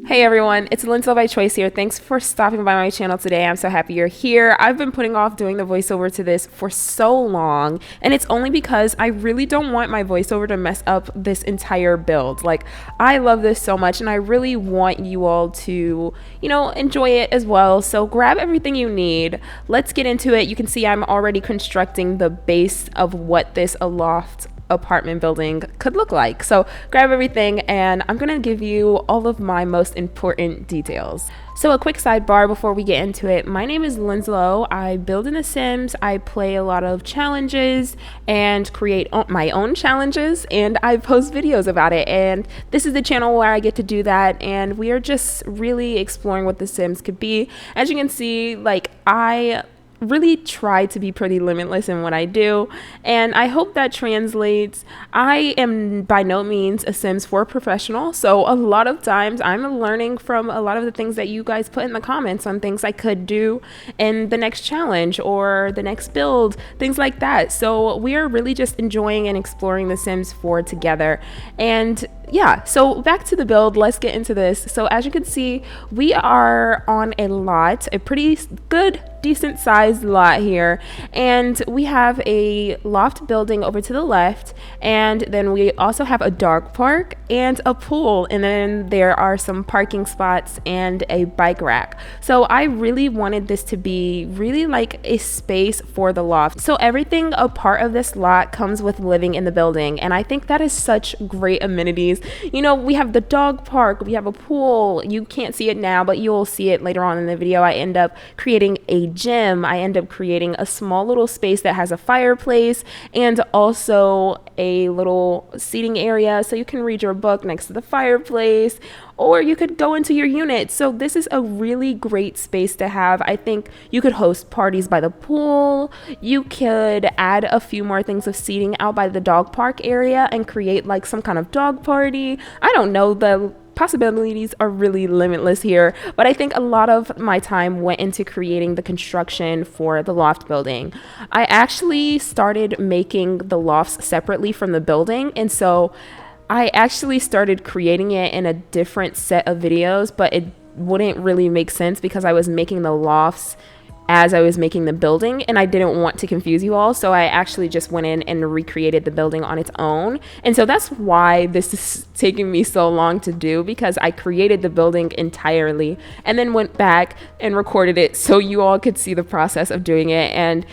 Hey everyone, it's Lindsay by Choice here. Thanks for stopping by my channel today. I'm so happy you're here. I've been putting off doing the voiceover to this for so long, and it's only because I really don't want my voiceover to mess up this entire build. Like, I love this so much, and I really want you all to, enjoy it as well. So grab everything you need. Let's get into it. You can see I'm already constructing the base of what this loft apartment building could look like. So grab everything and I'm gonna give you all of my most important details. So a quick sidebar before we get into it. My name is Lindsay. I build in The Sims. I play a lot of challenges and create my own challenges, and I post videos about it. And this is the channel where I get to do that, and we are just really exploring what The Sims could be. As you can see, I really try to be pretty limitless in what I do, and I hope that translates. I am by no means a Sims 4 professional, so a lot of times I'm learning from a lot of the things that you guys put in the comments on things I could do in the next challenge or the next build, things like that. So we are really just enjoying and exploring The Sims 4 together. And yeah, so back to the build, let's get into this. So as you can see, we are on a lot, a pretty good, decent sized lot here, and we have a loft building over to the left, and then we also have a dog park and a pool, and then there are some parking spots and a bike rack. So I really wanted this to be really like a space for the loft. So everything a part of this lot comes with living in the building, and I think that is such great amenities. We have the dog park, we have a pool. You can't see it now, but you'll see it later on in the video. I end up creating a gym. I end up creating a small little space that has a fireplace and also a little seating area so you can read your book next to the fireplace, or you could go into your unit. So this is a really great space to have. I think you could host parties by the pool. You could add a few more things of seating out by the dog park area and create like some kind of dog party. I don't know, the possibilities are really limitless here, but I think a lot of my time went into creating the construction for the loft building. I actually started making the lofts separately from the building, and so I actually started creating it in a different set of videos, but it wouldn't really make sense because I was making the lofts as I was making the building, and I didn't want to confuse you all, so I actually just went in and recreated the building on its own. And so that's why this is taking me so long to do, because I created the building entirely and then went back and recorded it so you all could see the process of doing it. And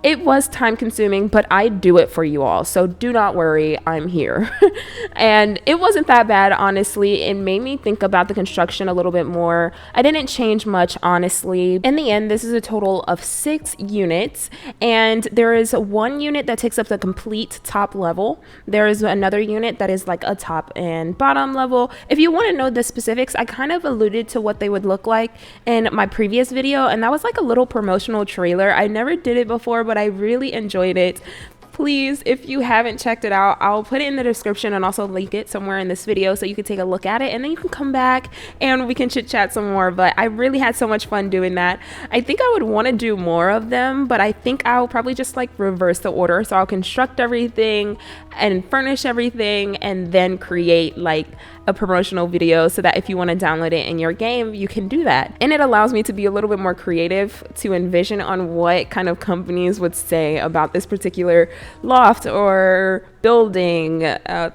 it was time consuming, but I do it for you all, so do not worry, I'm here. And it wasn't that bad, honestly. It made me think about the construction a little bit more. I didn't change much, honestly. In the end, this is a total of 6 units, and there is one unit that takes up the complete top level. There is another unit that is like a top and bottom level. If you want to know the specifics, I kind of alluded to what they would look like in my previous video, and that was like a little promotional trailer. I never did it before, but I really enjoyed it. Please, if you haven't checked it out, I'll put it in the description and also link it somewhere in this video so you can take a look at it, and then you can come back and we can chit chat some more. But I really had so much fun doing that. I think I would want to do more of them, but I think I'll probably just like reverse the order. So I'll construct everything and furnish everything and then create like a promotional video so that if you want to download it in your game, you can do that. And it allows me to be a little bit more creative to envision on what kind of companies would say about this particular loft or building,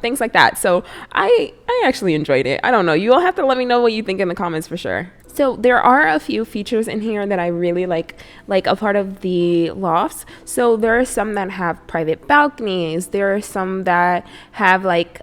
things like that. So I actually enjoyed it. I don't know, you'll have to let me know what you think in the comments for sure. So there are a few features in here that I really like a part of the lofts. So there are some that have private balconies. There are some that have like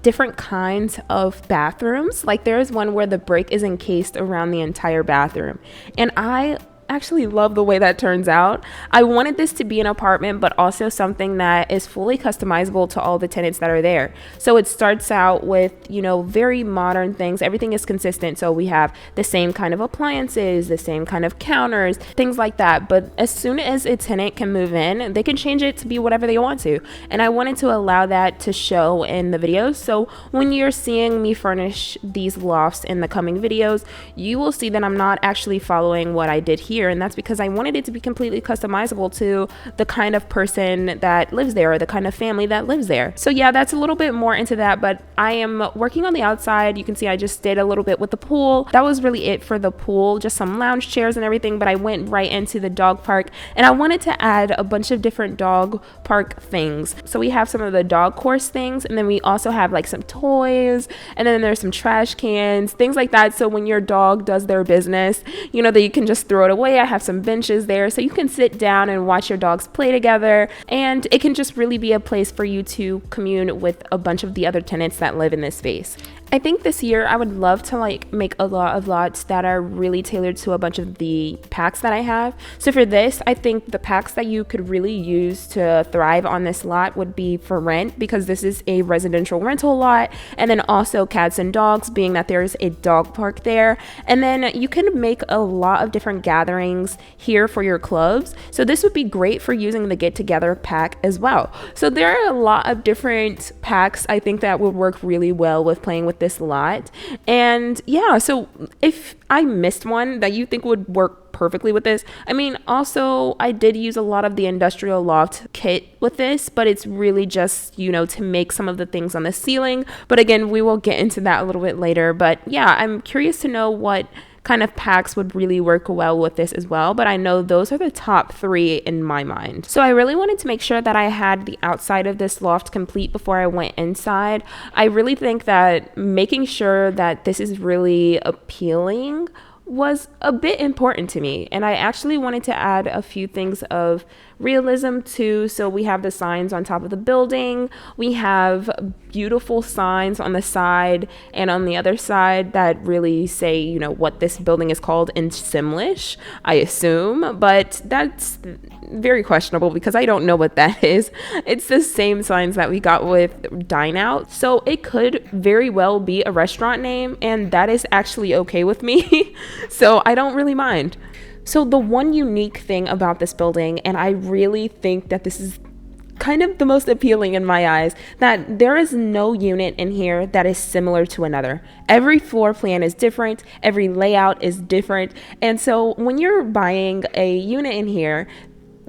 different kinds of bathrooms. Like there is one where the break is encased around the entire bathroom, and I actually love the way that turns out. I wanted this to be an apartment, but also something that is fully customizable to all the tenants that are there. So it starts out with, very modern things. Everything is consistent. So we have the same kind of appliances, the same kind of counters, things like that. But as soon as a tenant can move in, they can change it to be whatever they want to. And I wanted to allow that to show in the videos. So when you're seeing me furnish these lofts in the coming videos, you will see that I'm not actually following what I did here. interior, and that's because I wanted it to be completely customizable to the kind of person that lives there or the kind of family that lives there. So yeah, that's a little bit more into that, but I am working on the outside. You can see I just did a little bit with the pool. That was really it for the pool, just some lounge chairs and everything, but I went right into the dog park, and I wanted to add a bunch of different dog park things. So we have some of the dog course things, and then we also have like some toys, and then there's some trash cans, things like that. So when your dog does their business, you know, that you can just throw it away. I have some benches there so you can sit down and watch your dogs play together, and it can just really be a place for you to commune with a bunch of the other tenants that live in this space. I think this year I would love to like make a lot of lots that are really tailored to a bunch of the packs that I have. So for this, I think the packs that you could really use to thrive on this lot would be for rent, because this is a residential rental lot, and then also cats and dogs, being that there's a dog park there. And then you can make a lot of different gatherings here for your clubs. So this would be great for using the get together pack as well. So there are a lot of different packs I think that would work really well with playing with this lot. And yeah, so if I missed one that you think would work perfectly with this, I mean, also I did use a lot of the industrial loft kit with this, but it's really just, you know, to make some of the things on the ceiling. But again, we will get into that a little bit later. But yeah, I'm curious to know what kind of packs would really work well with this as well, but I know those are the top 3 in my mind. So I really wanted to make sure that I had the outside of this loft complete before I went inside. I really think that making sure that this is really appealing was a bit important to me, and I actually wanted to add a few things of realism too. So we have the signs on top of the building, we have beautiful signs on the side and on the other side that really say, you know, what this building is called in Simlish, I assume, but that's very questionable because I don't know what that is. It's the same signs that we got with Dine Out, so it could very well be a restaurant name, and that is actually okay with me. So I don't really mind. So the one unique thing about this building, and I really think that this is kind of the most appealing in my eyes, that there is no unit in here that is similar to another. Every floor plan is different, every layout is different, and so when you're buying a unit in here,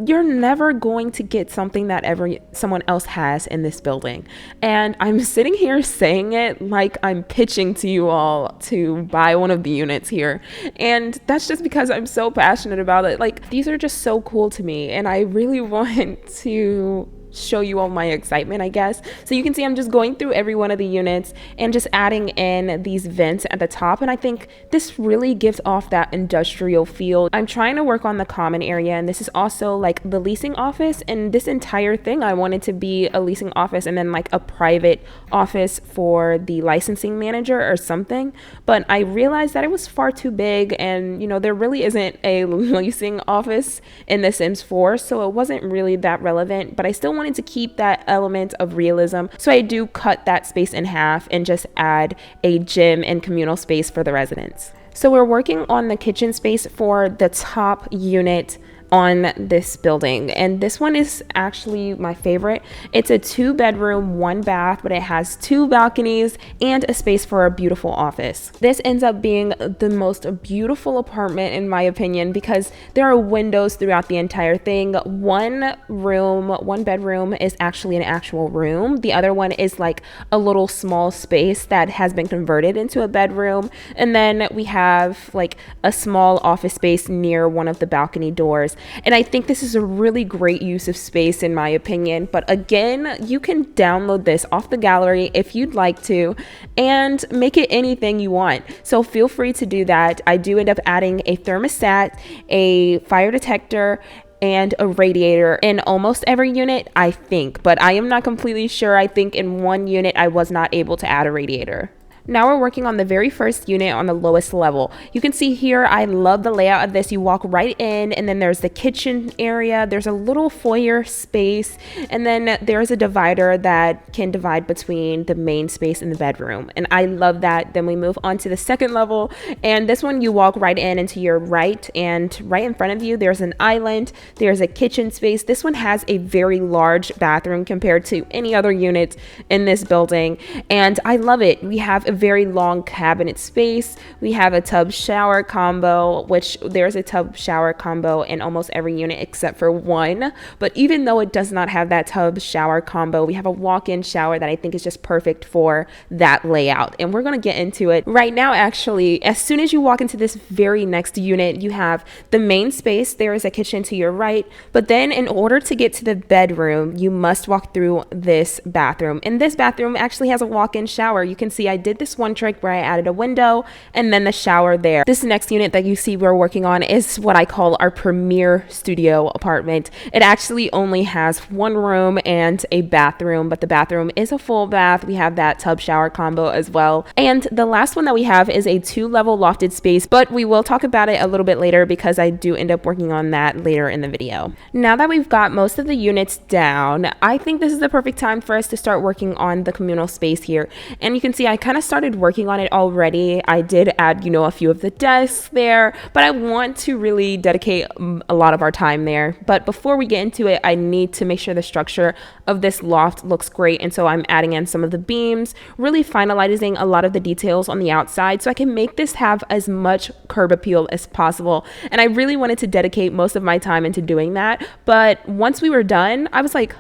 you're never going to get something that someone else has in this building. And I'm sitting here saying it like I'm pitching to you all to buy one of the units here. And that's just because I'm so passionate about it. Like, these are just so cool to me, and I really want to show you all my excitement, I guess. So you can see I'm just going through every one of the units and just adding in these vents at the top, and I think this really gives off that industrial feel. I'm trying to work on the common area, and this is also like the leasing office, and this entire thing I wanted to be a leasing office and then like a private office for the licensing manager or something, but I realized that it was far too big, and you know, there really isn't a leasing office in The Sims 4, so it wasn't really that relevant, but I still wanted to keep that element of realism, so I do cut that space in half and just add a gym and communal space for the residents. So we're working on the kitchen space for the top unit on this building, and this one is actually my favorite. It's a 2-bedroom, 1-bath, but it has 2 balconies and a space for a beautiful office. This ends up being the most beautiful apartment in my opinion because there are windows throughout the entire thing. One bedroom is actually an actual room. The other one is like a little small space that has been converted into a bedroom, and then we have like a small office space near one of the balcony doors. And I think this is a really great use of space in my opinion, but again, you can download this off the gallery if you'd like to and make it anything you want, so feel free to do that. I do end up adding a thermostat, a fire detector, and a radiator in almost every unit, I think, but I am not completely sure. I think in one unit I was not able to add a radiator. Now we're working on the very first unit on the lowest level. You can see here, I love the layout of this. You walk right in, and then there's the kitchen area. There's a little foyer space, and then there's a divider that can divide between the main space and the bedroom. And I love that. Then we move on to the second level, and this one you walk right in and to your right, and right in front of you, there's an island. There's a kitchen space. This one has a very large bathroom compared to any other unit in this building, and I love it. We have a very long cabinet space. We have a tub shower combo, which there's a tub shower combo in almost every unit except for one. But even though it does not have that tub shower combo, we have a walk-in shower that I think is just perfect for that layout. And we're going to get into it right now. Actually, as soon as you walk into this very next unit, you have the main space. There is a kitchen to your right, but then in order to get to the bedroom, you must walk through this bathroom. And this bathroom actually has a walk-in shower. You can see I did this one trick where I added a window and then the shower there. This next unit that you see we're working on is what I call our premier studio apartment. It actually only has one room and a bathroom, but the bathroom is a full bath. We have that tub shower combo as well. And the last one that we have is a 2-level lofted space, but we will talk about it a little bit later because I do end up working on that later in the video. Now that we've got most of the units down, I think this is the perfect time for us to start working on the communal space here. And you can see I kind of started working on it already. I did add, a few of the desks there, but I want to really dedicate a lot of our time there. But before we get into it, I need to make sure the structure of this loft looks great. And so I'm adding in some of the beams, really finalizing a lot of the details on the outside so I can make this have as much curb appeal as possible. And I really wanted to dedicate most of my time into doing that. But once we were done, I was like,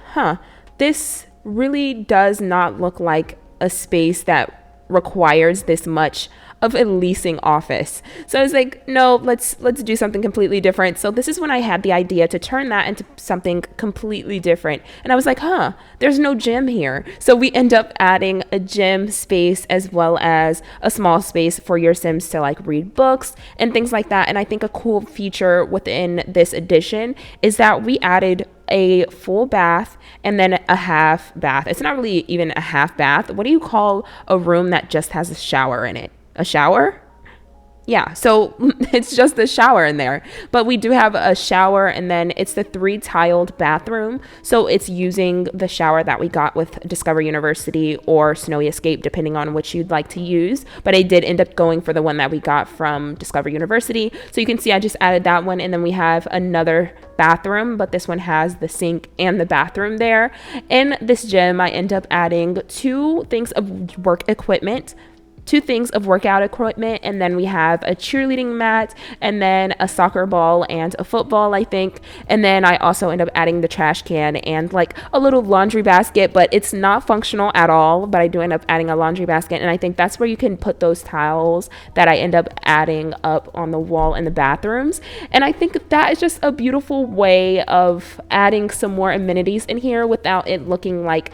this really does not look like a space that requires this much of a leasing office. So I was like, no, let's do something completely different. So this is when I had the idea to turn that into something completely different. And I was like, there's no gym here. So we end up adding a gym space as well as a small space for your Sims to like read books and things like that. And I think a cool feature within this addition is that we added a full bath and then a half bath. It's not really even a half bath. What do you call a room that just has a shower in it? A shower? Yeah, so it's just the shower in there. But we do have a shower, and then it's the 3-tiled bathroom. So it's using the shower that we got with Discover University or Snowy Escape, depending on which you'd like to use. But I did end up going for the one that we got from Discover University. So you can see I just added that one, and then we have another bathroom, but this one has the sink and the bathroom there. In this gym, I end up adding 2 things of work equipment, 2 things of workout equipment, and then we have a cheerleading mat and then a soccer ball and a football, I think. And then I also end up adding the trash can and like a little laundry basket, but it's not functional at all, but I do end up adding a laundry basket. And I think that's where you can put those towels that I end up adding up on the wall in the bathrooms. And I think that is just a beautiful way of adding some more amenities in here without it looking like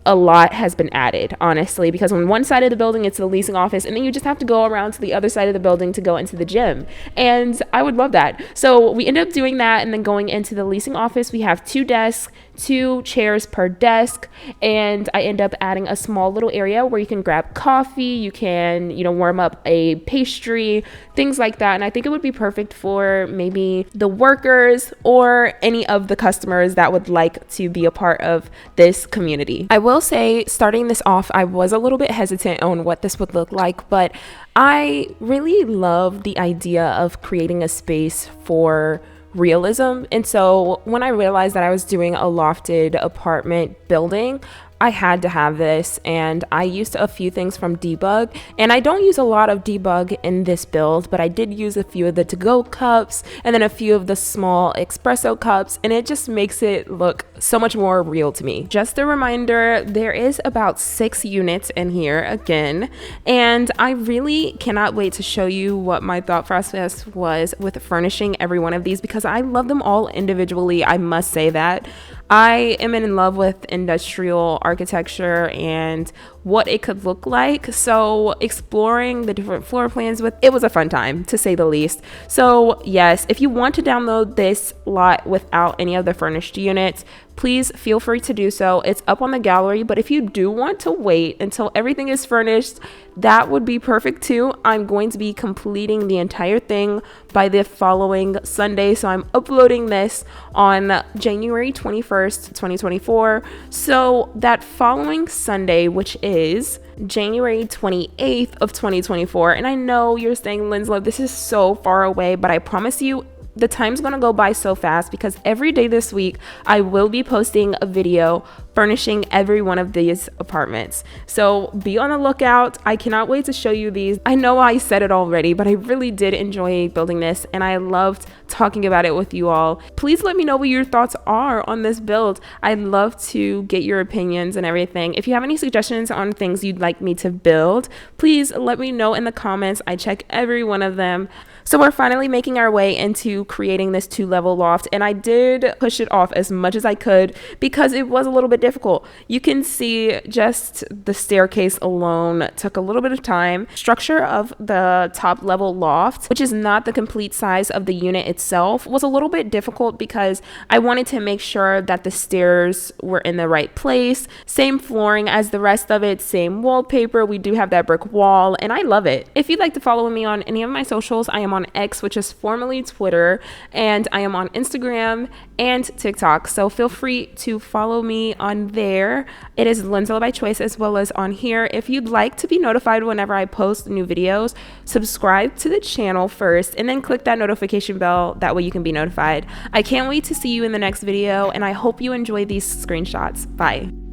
a lot has been added, honestly, because on one side of the building it's the leasing office, and then you just have to go around to the other side of the building to go into the gym. And I would love that. So we end up doing that, and then going into the leasing office, we have 2 desks, 2 chairs per desk, and I end up adding a small little area where you can grab coffee, you can, warm up a pastry, things like that. And I think it would be perfect for maybe the workers or any of the customers that would like to be a part of this community. I will say, starting this off, I was a little bit hesitant on what this would look like, but I really love the idea of creating a space for realism. And so when I realized that I was doing a lofted apartment building, I had to have this, and I used a few things from Debug, and I don't use a lot of Debug in this build, but I did use a few of the to-go cups and then a few of the small espresso cups, and it just makes it look so much more real to me. Just a reminder, there is about 6 units in here again, and I really cannot wait to show you what my thought process was with furnishing every one of these, because I love them all individually. I must say that I am in love with industrial architecture and what it could look like. So exploring the different floor plans it was a fun time, to say the least. So yes, if you want to download this lot without any of the furnished units, please feel free to do so. It's up on the gallery, but if you do want to wait until everything is furnished, that would be perfect too. I'm going to be completing the entire thing by the following Sunday, so I'm uploading this on January 21st, 2024. So that following Sunday, which is January 28th of 2024, and I know you're saying, Linslow, this is so far away, but I promise you the time's gonna go by so fast because every day this week I will be posting a video furnishing every one of these apartments. So be on the lookout. I cannot wait to show you these. I know I said it already, but I really did enjoy building this and I loved talking about it with you all. Please let me know what your thoughts are on this build. I'd love to get your opinions and everything. If you have any suggestions on things you'd like me to build, please let me know in the comments. I check every one of them. So we're finally making our way into creating this 2-level loft, and I did push it off as much as I could because it was a little bit difficult. You can see just the staircase alone took a little bit of time. Structure of the top level loft, which is not the complete size of the unit itself, was a little bit difficult because I wanted to make sure that the stairs were in the right place. Same flooring as the rest of it, same wallpaper. We do have that brick wall and I love it. If you'd like to follow me on any of my socials, I am on X, which is formerly Twitter, and I am on Instagram and TikTok. So feel free to follow me on there. It is Linzilla by Choice as well as on here. If you'd like to be notified whenever I post new videos, subscribe to the channel first and then click that notification bell. That way you can be notified. I can't wait to see you in the next video and I hope you enjoy these screenshots. Bye.